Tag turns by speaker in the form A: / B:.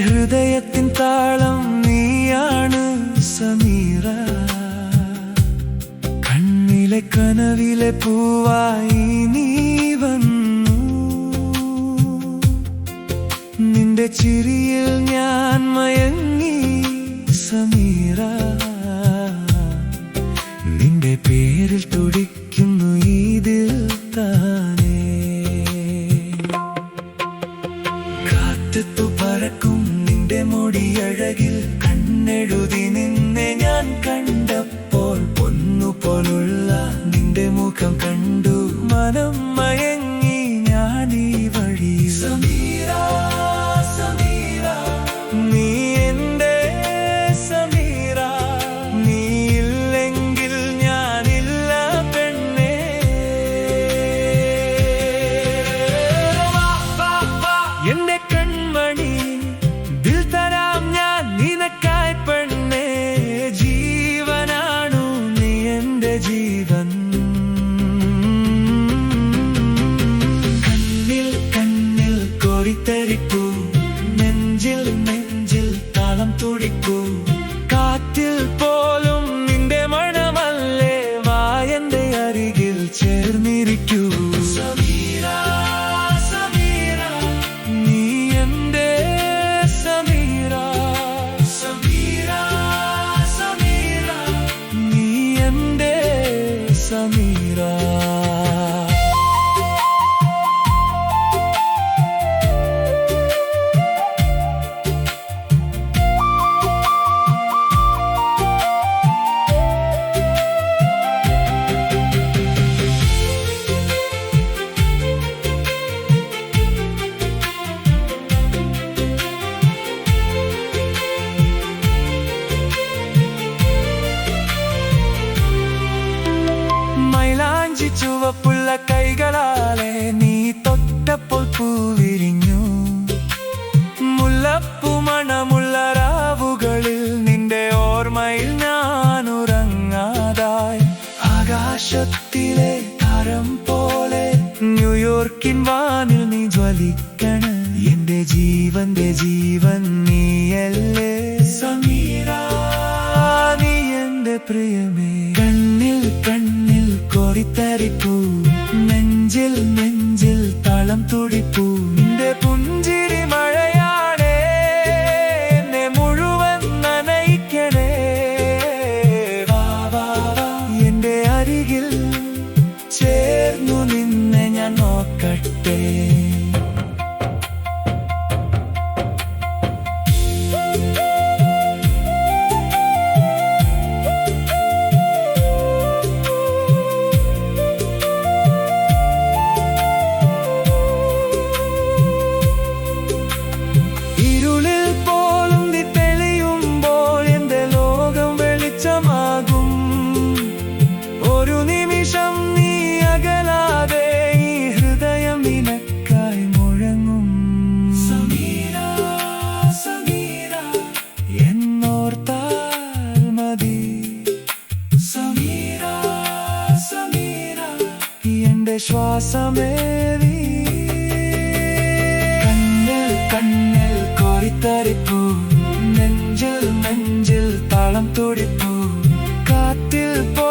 A: ഹൃദയത്തിൻ താളം നീയാണ് സമീറ. കണ്ണിലെ കനവിലെ പൂവായി നീ വന്നു. നിന്റെ ചിരിയിൽ ഞാൻ മയങ്ങി സമീറ. നിന്റെ പേരിൽ തുടിക്കുന്നു ഇതിൽ താനേ. കാറ്റത്തു പറക്കും നിന്റെ മൊടിയഴകിൽ കണ്ണെഴുതി നിന്നെ ഞാൻ കണ്ടപ്പോൾ പൊന്നുപോലുള്ള നിന്റെ മുഖം കണ്ടു മനം മയങ്ങി ഞാൻ ഈ വഴി. സമീറ സമീറ നീ എന്റെ സമീറ. നീ ഇല്ലെങ്കിൽ ഞാനില്ല പെണ്ണേ. എന്റെ കൺമണി ദിൽ തരാം ഞാൻ നിനക്കായി പെണ്ണേ. ജീവനാണു നീ എന്റെ ജീവൻ. കണ്ണിൽ കണ്ണിൽ കോരിത്തരിപ്പൂ. നെഞ്ചിൽ നെഞ്ചിൽ താളം തുടിക്കൂ. കാറ്റിൽ പോലും നിന്റെ മണമല്ലേ. വാ എന്റെ അരികിൽ ചേർന്നിരിക്കൂ. സമീറ സമീറ നീ എന്റെ സമീറ. സമീറ സമീറ നീ എന്റെ സമീറ. മൈലാഞ്ചി ചുവപ്പുള്ള കൈകളാലെ നീ തൊട്ടപ്പോൾ പൂവിരിഞ്ഞു. മുല്ലപ്പൂ മണമുള്ള രാവുകളിൽ നിന്റെ ഓർമ്മയിൽ ഞാൻ ഉറങ്ങാതായി. ആകാശത്തിലെ താരം പോലെ ന്യൂയോർക്കിൻ വാനിൽ നീ ജ്വലിക്കണ. എന്റെ ജീവന്റെ ജീവൻ നീയല്ലേ സമീറ. നീ എന്റെ പ്രിയമേ. കണ്ണിൽ കണ്ണിൽ കോരിത്തരിപ്പൂ. നെഞ്ചിൽ നെഞ്ചിൽ താളം തുടിപ്പൂ. നിന്റെ പുഞ്ചിരി മഴയാണേ. എന്നെ മുഴുവൻ നനയിക്കണേ. വാ വാ വാ എന്റെ അരികിൽ ചേർന്നു നിന്നെ ഞാൻ നോക്കട്ടെ. ഇരുളിൽ പോലും നീ തെളിയുമ്പോൾ എന്റെ ലോകം വെളിച്ചമാകും. ഒരു നിമിഷം നീ അകലാതെ ഈ ഹൃദയം നിനക്കായി മുഴങ്ങും. സമീറ സമീറ എന്നോർത്താൽ മതി. സമീറ സമീറ എന്റെ ശ്വാസമേറി. കണ്ണിൽ കണ്ണിൽ കോരിത്തരിപ്പൂ. നെഞ്ചിൽ നെഞ്ചിൽ താളം തുടിപ്പൂ. കാറ്റിൽ പോ